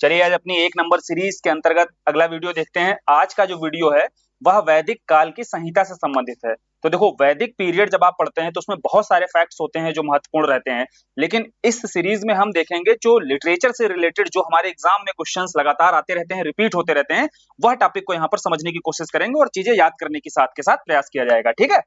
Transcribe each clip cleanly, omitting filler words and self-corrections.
चलिए आज अपनी एक नंबर सीरीज के अंतर्गत अगला वीडियो देखते हैं। आज का जो वीडियो है वह वैदिक काल की संहिता से संबंधित है। तो देखो, वैदिक पीरियड जब आप पढ़ते हैं तो उसमें बहुत सारे फैक्ट्स होते हैं जो महत्वपूर्ण रहते हैं, लेकिन इस सीरीज में हम देखेंगे जो लिटरेचर से रिलेटेड, जो हमारे एग्जाम में क्वेश्चंस लगातार आते रहते हैं, रिपीट होते रहते हैं, वह टॉपिक को यहाँ पर समझने की कोशिश करेंगे और चीजें याद करने की साथ के साथ प्रयास किया जाएगा। ठीक है,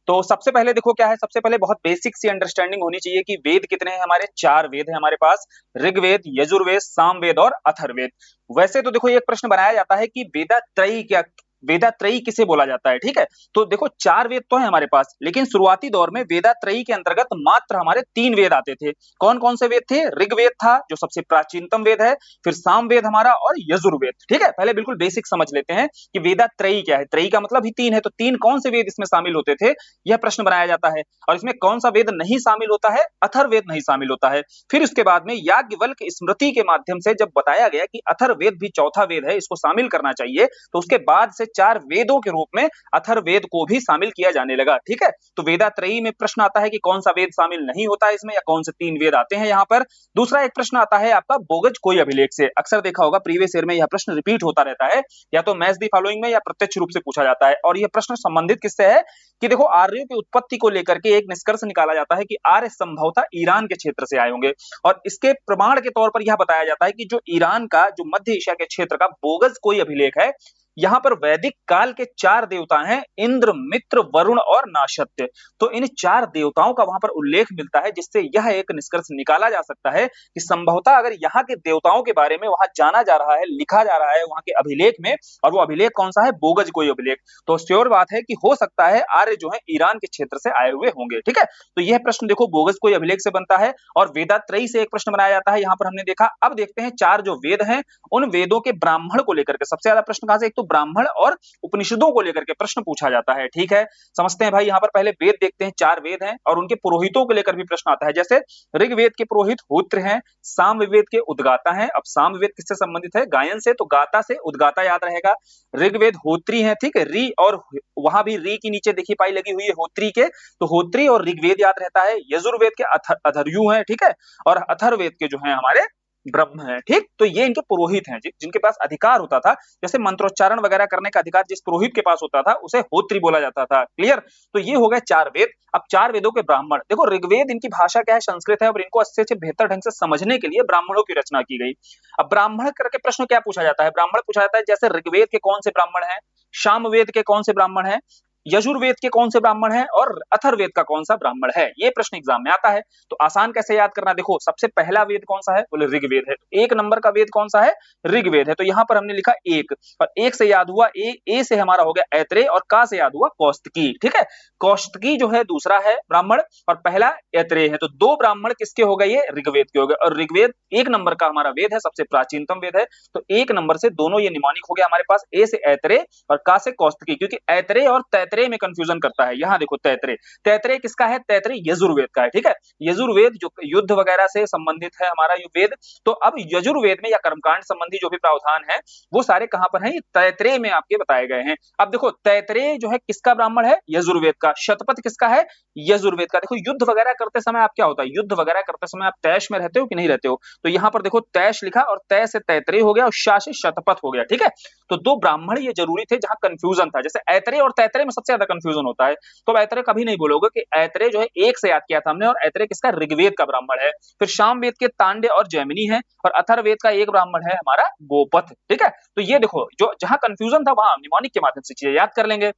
तो सबसे पहले देखो क्या है, सबसे पहले बहुत बेसिक सी अंडरस्टैंडिंग होनी चाहिए कि वेद कितने हैं। हमारे 4 वेद हैं हमारे पास, ऋग्वेद, यजुर्वेद, सामवेद और अथर्ववेद। वैसे तो देखो एक प्रश्न बनाया जाता है कि वेदात्रयी क्या, वेदात्रयी किसे बोला जाता है। ठीक है, तो देखो 4 वेद तो है हमारे पास, लेकिन शुरुआती दौर में वेदात्रयी के अंतर्गत मात्र हमारे 3 वेद आते थे। कौन कौन से वेद थे? ऋग्वेद था जो सबसे प्राचीनतम वेद है, फिर सामवेद हमारा और यजुर्वेद। ठीक है, पहले बिल्कुल बेसिक समझ लेते हैं कि वेदात्रयी क्या है। त्रयी का मतलब ही 3 है, तो 3 कौन से वेद इसमें शामिल होते थे, यह प्रश्न बनाया जाता है। और इसमें कौन सा वेद नहीं शामिल होता है? अथर्ववेद नहीं शामिल होता है। फिर उसके बाद में याज्ञवल्क्य स्मृति के माध्यम से जब बताया गया कि अथर्ववेद भी चौथा वेद है, इसको शामिल करना चाहिए, तो उसके बाद से 4 वेदों के रूप में अथर्ववेद को भी शामिल किया जाने लगा। ठीक है, तो वेदात्रयी में प्रश्न आता है कि कौन सा वेद शामिल नहीं होता है इसमें, या कौन से 3 वेद आते हैं यहाँ पर। दूसरा एक प्रश्न आता है आपका बोगज कोई अभिलेख से। अक्सर देखा होगा प्रीवियस ईयर में यह प्रश्न रिपीट होता रहता है, या तो मैच दी फॉलोइंग में या प्रत्यक्ष रूप से पूछा जाता है। और यह प्रश्न संबंधित किससे है कि देखो, आर्यों की उत्पत्ति को लेकर के एक निष्कर्ष निकाला जाता है कि आर्य संभवतः ईरान के क्षेत्र से आए होंगे, और इसके प्रमाण के तौर पर यह बताया जाता है कि जो ईरान का, जो मध्य एशिया के क्षेत्र का बोगज कोई अभिलेख है, यहां पर वैदिक काल के 4 देवता हैं, इंद्र, मित्र, वरुण और नाशत्य। तो इन 4 देवताओं का वहां पर उल्लेख मिलता है, जिससे यह एक निष्कर्ष निकाला जा सकता है कि संभवतः अगर यहाँ के देवताओं के बारे में वहां जाना जा रहा है, लिखा जा रहा है वहां के अभिलेख में, और वो अभिलेख कौन सा है? बोगज कोई अभिलेख, तो श्योर बात है कि हो सकता है आर्य जो है ईरान के क्षेत्र से आए हुए होंगे। ठीक है, तो यह प्रश्न देखो बोगज कोई अभिलेख से बनता है। और वेदात्रयी से एक प्रश्न बनाया जाता है, यहाँ पर हमने देखा। अब देखते हैं 4 जो वेद हैं, उन वेदों के ब्राह्मण को लेकर के सबसे ज्यादा प्रश्न कहां से, एक तो ब्राह्मण और उपनिषदों को लेकर के प्रश्न पूछा जाता है। ठीक है, समझते हैं भाई। यहाँ पर पहले वेद देखते हैं, 4 वेद हैं और उनके पुरोहितों को लेकर भी प्रश्न आता है। जैसे ऋग्वेद के पुरोहित होत्र हैं, सामवेद के उद्गाता हैं। अब सामवेद किससे संबंधित है? गायन से, तो गाता से उद्गाता याद रहेगा। ऋग्वेद होत्री है, ठीक है, री, और वहां भी री की नीचे देखिए पाई लगी हुई है होत्री के, तो होत्री और ऋग्वेद याद रहता है। यजुर्वेद के अधर्यु हैं, ठीक है, और अथर्ववेद के जो है हमारे ब्रह्म है। ठीक, तो ये इनके पुरोहित हैं जिनके पास अधिकार होता था, जैसे मंत्रोच्चारण वगैरह करने का अधिकार जिस पुरोहित के पास होता था उसे होत्री बोला जाता था। क्लियर? तो ये हो गए 4 वेद। अब 4 वेदों के ब्राह्मण देखो, ऋग्वेद इनकी भाषा क्या है? संस्कृत है, और इनको अच्छे से बेहतर ढंग से समझने के लिए ब्राह्मणों की रचना की गई। अब ब्राह्मण करके प्रश्न क्या पूछा जाता है? ब्राह्मण पूछा जाता है जैसे ऋग्वेद के कौन से ब्राह्मण है, सामवेद के कौन से ब्राह्मण है, यजुर्वेद के कौन से ब्राह्मण है, और अथर्ववेद का कौन सा ब्राह्मण है। ये प्रश्न एग्जाम में आता है। तो आसान कैसे याद करना, देखो सबसे पहला वेद कौन सा है? बोले ऋग्वेद है। तो 1 नंबर का वेद कौन सा है? ऋग्वेद है। तो यहां पर हमने लिखा 1, और 1 से याद हुआ ए से हमारा हो गया ऐत्रेय, और का से याद हुआ कौस्तकी। ठीक है, कौस्तकी जो है दूसरा है ब्राह्मण, और पहला ऐत्रेय है। तो 2 ब्राह्मण किसके हो गए? ये ऋग्वेद के हो गए। और ऋग्वेद 1 नंबर का हमारा वेद है, सबसे प्राचीनतम वेद है। तो 1 नंबर से दोनों ये निमानिक हो गया हमारे पास, ए से ऐत्रेय और का से कौस्तकी, क्योंकि ऐत्रेय और तैत्रेय में कंफ्यूजन करता है। यहां देखो तैत्रेय, तैत्रेय किसका है? तैत्रेय यजुर्वेद का है। ठीक है, यजुर्वेद जो युद्ध वगैरह से संबंधित है हमारा ये वेद। तो अब यजुर्वेद में या कर्मकांड संबंधी जो भी प्रावधान है वो सारे कहां पर हैं? तैत्रेय में आपके बताए गए हैं। अब देखो तैत्रेय जो है किसका ब्राह्मण है? यजुर्वेद का। शतपथ किसका है? यजुर्वेद का। देखो युद्ध वगैरह करते समय आप क्या होता है, युद्ध वगैरह करते समय आप तैश में रहते हो कि नहीं रहते हो? तो यहां पर देखो तैश लिखा, और तय से तैत्रेय हो गया, और शाह से शतपथ हो गया। ठीक है, तो 2 ब्राह्मण ये जरूरी थे जहां कंफ्यूजन था। जैसे ऐत्रेय और तैत्रेय में सबसे ज्यादा कंफ्यूजन होता है, तो ऐत्रेय कभी नहीं बोलोगे कि ऐत्रेय जो है 1 से याद किया था हमने, और ऐत्रेय किसका? ऋग्वेद का ब्राह्मण है। फिर सामवेद के तांडे और जैमिनी है, और अथर्ववेद का एक ब्राह्मण है हमारा गोपथ। ठीक है, तो ये देखो जो जहां कंफ्यूजन था वहां निमोनिक के माध्यम से चीजें याद कर लेंगे।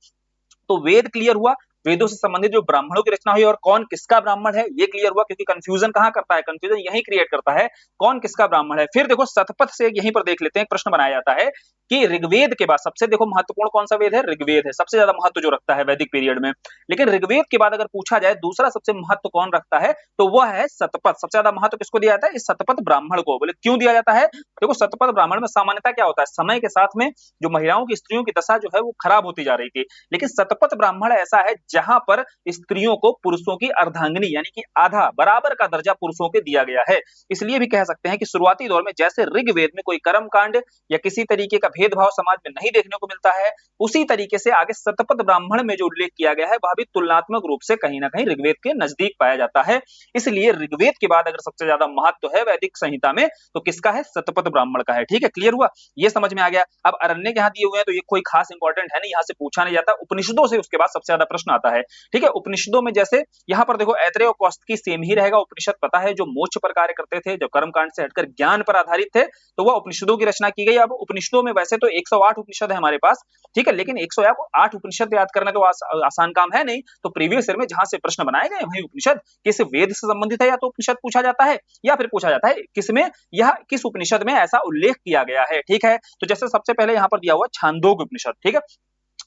तो वेद क्लियर हुआ, वेदों से संबंधित जो ब्राह्मणों की रचना हुई और कौन किसका ब्राह्मण है ये क्लियर हुआ, क्योंकि कंफ्यूजन कहां करता है? कंफ्यूजन यही क्रिएट करता है, कौन किसका ब्राह्मण है। फिर देखो शतपथ से यहीं पर देख लेते हैं, प्रश्न बनाया जाता है कि ऋग्वेद के बाद सबसे देखो महत्वपूर्ण कौन सा वेद है? ऋग्वेद है, सबसे ज्यादा महत्व जो रखता है वैदिक पीरियड में। लेकिन ऋग्वेद के बाद अगर पूछा जाए दूसरा सबसे महत्व कौन रखता है, तो वह है शतपथ। सबसे ज्यादा महत्व किसको दिया जाता है? इस शतपथ ब्राह्मण को। बोले क्यों दिया जाता है? देखो शतपथ ब्राह्मण में सामान्यता क्या होता है, समय के साथ में जो महिलाओं की, स्त्रियों की दशा जो है वो खराब होती जा रही थी, लेकिन शतपथ ब्राह्मण ऐसा है जहां पर स्त्रियों को पुरुषों की अर्धांगिनी यानी कि आधा बराबर का दर्जा पुरुषों के दिया गया है। इसलिए भी कह सकते हैं कि शुरुआती दौर में जैसे ऋग्वेद में कोई कर्म कांड या किसी तरीके का भेदभाव समाज में नहीं देखने को मिलता है, उसी तरीके से आगे शतपथ ब्राह्मण में जो उल्लेख किया गया है वह भी तुलनात्मक रूप से कहीं ना कहीं ऋग्वेद के नजदीक पाया जाता है। इसलिए ऋग्वेद के बाद अगर सबसे ज्यादा महत्व है वैदिक संहिता में तो किसका है? शतपथ ब्राह्मण का है। ठीक है, क्लियर हुआ, ये समझ में आ गया। अब अरण्यक यहाँ दिए हुए हैं तो ये कोई खास इंपॉर्टेंट है नहीं, यहाँ से पूछा नहीं जाता। उपनिषदों से उसके बाद सबसे ज्यादा प्रश्न आता है। ठीक है, उपनिषदों में जैसे यहाँ पर देखो ऐत्रेय और कौशिकी सेम ही रहेगा। उपनिषद पता है जो मोक्ष पर कार्य करते थे, जो कर्मकांड से हटकर ज्ञान पर आधारित थे, तो वह उपनिषदों की रचना की गई। अब उपनिषदों में वैसे तो 108 उपनिषद है हमारे पास, ठीक है, लेकिन 108 उपनिषद याद करना तो आसान काम है नहीं। तो प्रीवियस ईयर में जहां से प्रश्न बनाए गए वही उपनिषद किस वेद से संबंधित है, या तो उपनिषद पूछा जाता है या फिर पूछा जाता है किसमें, यह किस उपनिषद में ऐसा उल्लेख किया गया है। ठीक है, तो जैसे सबसे पहले यहाँ पर दिया हुआ छांदोग्य उपनिषद। ठीक है,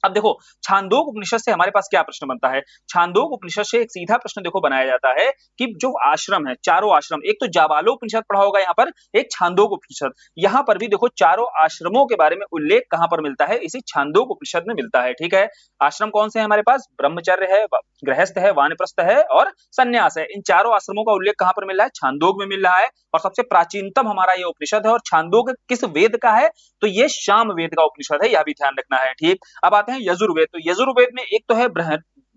अब देखो छांदोग्य उपनिषद से हमारे पास क्या प्रश्न बनता है? छांदोग्य उपनिषद से एक सीधा प्रश्न देखो बनाया जाता है कि जो आश्रम है, चारों आश्रम, एक तो जाबालो उपनिषद पढ़ा होगा यहाँ पर, एक छांदोग्य उपनिषद, यहाँ पर भी देखो चारों आश्रमों के बारे में उल्लेख कहां पर मिलता है? इसी छांदोग्य उपनिषद में मिलता है। ठीक है, आश्रम कौन से है हमारे पास? ब्रह्मचर्य है, गृहस्थ है, वानप्रस्थ है और संन्यास है। इन चारों आश्रमों का उल्लेख कहां पर मिल रहा है? छांदोग्य में मिल रहा है। और सबसे प्राचीनतम हमारा ये उपनिषद है। और छांदोग्य किस वेद का है? तो ये साम वेद का उपनिषद है, यह भी ध्यान रखना है। ठीक, अब आते हैं यजुर्वेद। तो यजुर्वेद में एक तो है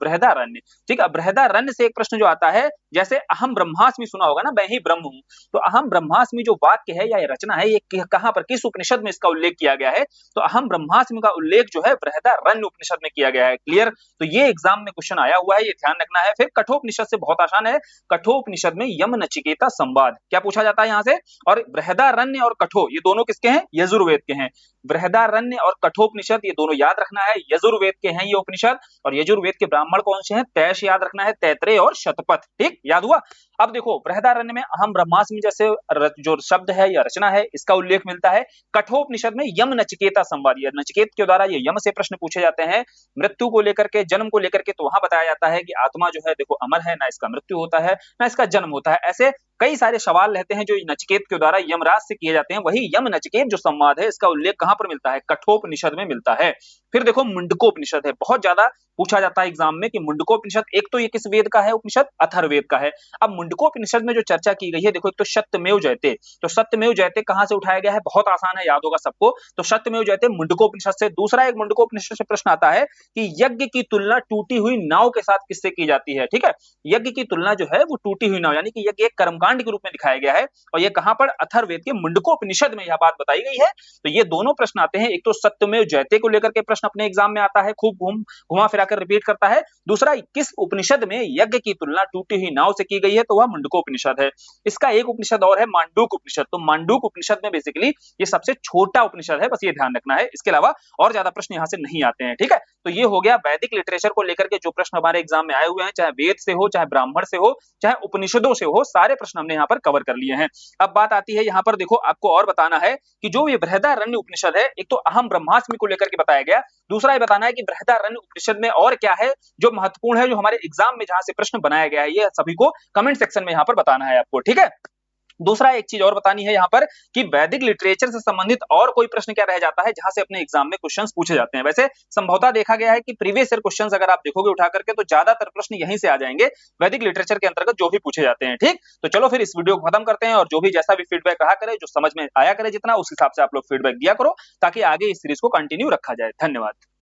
बृहदारण्य। ठीक है, बृहदारण्य से एक प्रश्न जो आता है, जैसे अहम ब्रह्मास्मि सुना होगा ना, मैं ही ब्रह्म हूं, तो अहम ब्रह्मास्मि जो वाक्य है या ये रचना है, ये कहां पर, किस उपनिषद में इसका उल्लेख किया गया है? तो अहम ब्रह्मास्मि का उल्लेख जो है बृहदारण्य उपनिषद में किया गया है। क्लियर, तो ये एग्जाम में क्वेश्चन आया हुआ है, ये ध्यान रखना है। फिर कठोपनिषद से बहुत आसान है। कठोपनिषद में यम नचिकेता संवाद क्या पूछा जाता है यहाँ से? और बृहदारण्य और कठो ये दोनों किसके हैं? यजुर्वेद के हैं। बृहदारण्य और कठोपनिषद ये दोनों याद रखना है, यजुर्वेद के हैं ये उपनिषद। और यजुर्वेद के ब्राह्मण कौन से हैं? तैश याद रखना है, तैत्रेय और शतपथ। ठीक, याद हुआ। अब देखो बृहदारण्य में अहम ब्रह्मास्मि जैसे जो शब्द है या रचना है इसका उल्लेख मिलता है। कठोपनिषद में यम नचिकेता संवाद, नचिकेत के द्वारा ये यम से प्रश्न पूछे जाते हैं, मृत्यु को लेकर के, जन्म को लेकर के। तो वहां बताया जाता है कि आत्मा जो है देखो अमर है, ना इसका मृत्यु होता है ना इसका जन्म होता है। ऐसे कई सारे सवाल रहते हैं जो नचिकेत के द्वारा यमराज से किए जाते हैं। वही यम नचिकेत जो संवाद है इसका उल्लेख कहां पर मिलता है? कठोपनिषद में मिलता है। फिर देखो मुंडकोपनिषद है, बहुत ज्यादा पूछा जाता है एग्जाम में कि मुंडकोपनिषद, एक तो ये किस वेद का है उपनिषद? अथर्ववेद का है। अब मुंडकोपनिषद में जो चर्चा की गई है, देखो एक तो सत्यमेव जयते, तो सत्यमेव जयते कहां से उठाया गया है? बहुत आसान है, याद होगा सबको। तो सत्यमेव जयते मुंडकोपनिषद से। दूसरा एक मुंडकोपनिषद से प्रश्न आता है कि यज्ञ की तुलना टूटी हुई नाव के साथ किससे की जाती है? ठीक है, यज्ञ की तुलना जो है वो टूटी हुई नाव, यानी कि यज्ञ एक कर्मकांड के रूप में दिखाया गया है। और ये कहां पर? अथर्ववेद के मुंडकोपनिषद में यह बात बताई गई है। तो ये दोनों प्रश्न आते हैं। एक तो सत्यमेव जयते को लेकर के प्रश्न अपने एग्जाम में आता है, खूब घुमा फिरा कर रिपीट करता है। दूसरा, किस उपनिषद में यज्ञ की तुलना टूटी हुई नाव से की गई है? तो वह मुंडकोपनिषद है। इसका एक उपनिषद और है मांडूक उपनिषद। तो मांडूक उपनिषद में बेसिकली ये सबसे छोटा उपनिषद है, बस ये ध्यान रखना है। इसके अलावा और ज्यादा प्रश्न यहां से नहीं आते हैं। ठीक है, तो ये हो गया वैदिक लिटरेचर को लेकर के जो प्रश्न हमारे एग्जाम में आए हुए हैं, चाहे वेद से हो, चाहे ब्राह्मण से हो, चाहे उपनिषदों से हो, सारे प्रश्न हमने यहाँ पर कवर कर लिए हैं। अब बात आती है यहाँ पर, देखो आपको और बताना है कि जो ये बृहदारण्य उपनिषद है, एक तो अहम ब्रह्मास्मि को लेकर के बताया गया, दूसरा ये बताना है कि बृहदारण्य उपनिषद में और क्या है जो महत्वपूर्ण है, जो हमारे एग्जाम में जहां से प्रश्न बनाया गया है, ये सभी को कमेंट सेक्शन में यहाँ पर बताना है आपको। ठीक है, दूसरा एक चीज और बतानी है यहाँ पर कि वैदिक लिटरेचर से संबंधित और कोई प्रश्न क्या रह जाता है जहां से अपने एग्जाम में क्वेश्चंस पूछे जाते हैं। वैसे संभवतः देखा गया है कि प्रीवियस ईयर क्वेश्चंस अगर आप देखोगे उठा करके तो ज्यादातर प्रश्न यहीं से आ जाएंगे, वैदिक लिटरेचर के अंतर्गत जो भी पूछे जाते हैं। ठीक, तो चलो फिर इस वीडियो को खत्म करते हैं, और जो भी जैसा भी फीडबैक रहा करे, जो समझ में आया करे जितना, उस हिसाब से आप लोग फीडबैक दिया करो, ताकि आगे इस सीरीज को कंटिन्यू रखा जाए। धन्यवाद।